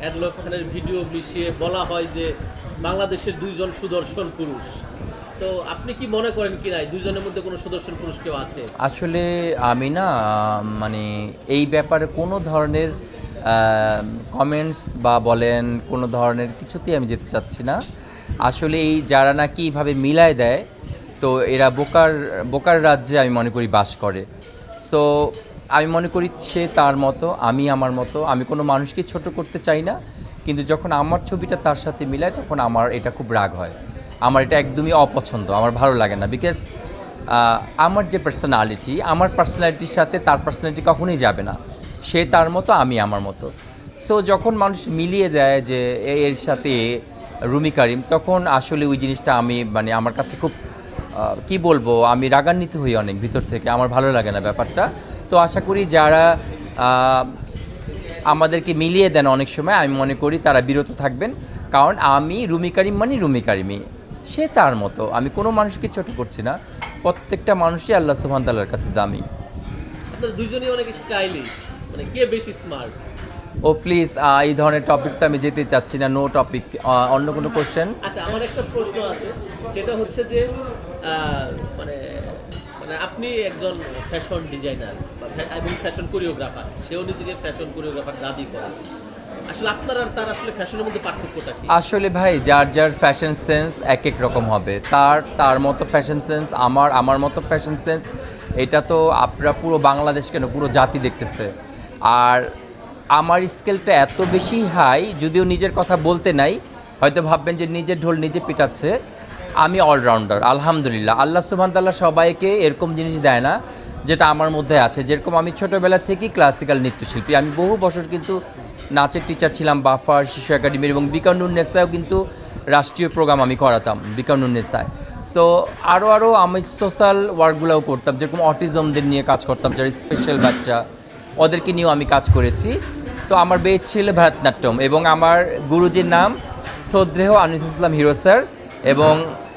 Adolf খানের video মিশিয়ে বলা হয় যে বাংলাদেশের দুইজন সুদর্শন পুরুষ। তো আপনি কি মনে করেন কি না এই দুইজনের মধ্যে কোনো সুদর্শন পুরুষ কেউ আছে? আসলে আমি না মানে এই ব্যাপারে কোনো ধরনের কমেন্টস বা বলেন কোনো ধরনের কিছুতেই আমি যেতে চাচ্ছি না। আসলে এই যারা নাকি এইভাবে মিলায় দেয়, তো এরা বোকার বোকার রাজ্যে আমি মনে করি বাস করে। সো আমি মনে করি সে তার মতো, আমি আমার মতো। আমি কোনো মানুষকে ছোট করতে চাই না, কিন্তু যখন আমার ছবিটা তার সাথে মিলায় তখন আমার এটা খুব রাগ হয়। আমার এটা একদমই অপছন্দ, আমার ভালো লাগে না। বিকজ আমার যে পার্সোনালিটি, আমার পার্সোনালিটির সাথে তার পার্সোনালিটি কখনোই যাবে না। সে তার মতো, আমি আমার মতো। সো যখন মানুষ মিলিয়ে দেয় যে এর সাথে রুমি কারিম, তখন আসলে ওই জিনিসটা আমি মানে আমার কাছে খুব কি বলবো, আমি রাগান্বিত হই অনেক ভিতর থেকে। আমার ভালো লাগে না ব্যাপারটা। তো আশা করি যারা আমাদেরকে মিলিয়ে দেন অনেক সময়, আমি মনে করি তারা বিরত থাকবেন। কারণ আমি রুমি কারিম মানে রুমি কারিমই, সে তার মতো। আমি কোনো মানুষকে ছোট করছি না। প্রত্যেকটা মানুষই আল্লাহ সুবহানাহু ওয়া তাআলার কাছে দামি। আপনারা দুইজনই অনেক স্টাইলিশ, মানে কে বেশি স্মার্ট? ও প্লিজ, এই ধরনের টপিকস আমি যেতে চাচ্ছি না। নো টপিক, অন্য কোনো কোশ্চেন। আচ্ছা, আমার একটা প্রশ্ন আছে, সেটা হচ্ছে যে মানে মানে আপনি একজন ফ্যাশন ডিজাইনার এবং ফ্যাশন কোরিওগ্রাফার, সেও নিজেকে ফ্যাশন কোরিওগ্রাফার দাবি করে। আসলে আপনার আর তার আসলে ফ্যাশনের মধ্যে পার্থক্যটা কি? আসলে ভাই, যার যার ফ্যাশন সেন্স এক এক রকম হবে। তার মতো ফ্যাশন সেন্স, আমার মতো ফ্যাশন সেন্স, এটা তো আপনারা পুরো বাংলাদেশ কেন পুরো জাতি দেখতেছে। আর আমার স্কেলটা এত বেশি হাই, যদিও নিজের কথা বলতে নাই, হয়তো ভাববেন যে নিজের ঢোল নিজে পিটাচ্ছে। আমি অলরাউন্ডার, আলহামদুলিল্লাহ। আল্লাহ সুবহানাহু ওয়া তাআলা সবাইকে এরকম জিনিস দেয় না যেটা আমার মধ্যে আছে। যেরকম আমি ছোটোবেলা থেকেই ক্লাসিক্যাল নৃত্যশিল্পী, আমি বহু বছর কিন্তু নাচের টিচার ছিলাম বাফার শিশু একাডেমির, এবং বিকানুন্নেসায়ও কিন্তু রাষ্ট্রীয় প্রোগ্রাম আমি করাতাম বিকানুন্নেসায়। সো আরও আমি সোশ্যাল ওয়ার্কগুলোও করতাম, যেরকম অটিজমদের নিয়ে কাজ করতাম, যারা স্পেশাল বাচ্চা, ওদেরকে নিয়েও আমি কাজ করেছি। তো আমার বেস ছিল ভারতনাট্যম, এবং আমার গুরুজির নাম শ্রদ্ধেয় আনিসুল ইসলাম হিরো স্যার, এবং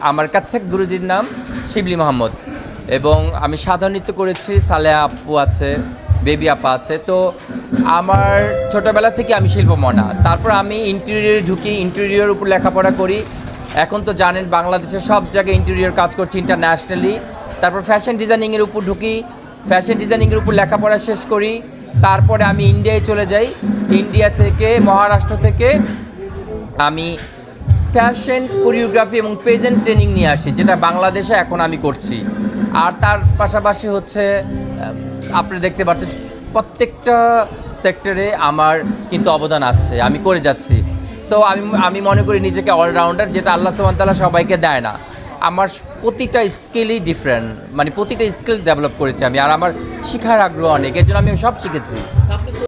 আমার কাথক গুরুজির নাম শিবলি মোহাম্মদ। এবং আমি সাধারণ নৃত্য করেছি, সালেহা আপু আছে, বেবি আপা আছে। তো আমার ছোটোবেলা থেকে আমি শিল্পমনা। তারপর আমি ইন্টেরিয়রে ঢুকি, ইন্টেরিয়র উপর লেখাপড়া করি। এখন তো জানেন বাংলাদেশের সব জায়গায় ইন্টেরিয়র কাজ করছি ইন্টারন্যাশনালি। তারপর ফ্যাশন ডিজাইনিংয়ের উপর ঢুকি, ফ্যাশন ডিজাইনিংয়ের উপর লেখাপড়া শেষ করি। তারপরে আমি ইন্ডিয়ায় চলে যাই। ইন্ডিয়া থেকে, মহারাষ্ট্র থেকে আমি ফ্যাশন কোরিওগ্রাফি এবং প্রেজেন্ট ট্রেনিং নিয়ে আসি, যেটা বাংলাদেশে এখন আমি করছি। আর তার পাশাপাশি হচ্ছে আপনি দেখতে পাচ্ছেন প্রত্যেকটা সেক্টরে আমার কিন্তু অবদান আছে, আমি করে যাচ্ছি। সো আমি মনে করি নিজেকে অলরাউন্ডার, যেটা আল্লাহ সুবহানাহু ওয়া তাআলা সবাইকে দেয় না। আমার প্রতিটা স্কিলই ডিফারেন্ট, মানে প্রতিটা স্কিল ডেভেলপ করেছি আমি। আর আমার শেখার আগ্রহ অনেক, এর জন্য আমি সব শিখেছি। আপনি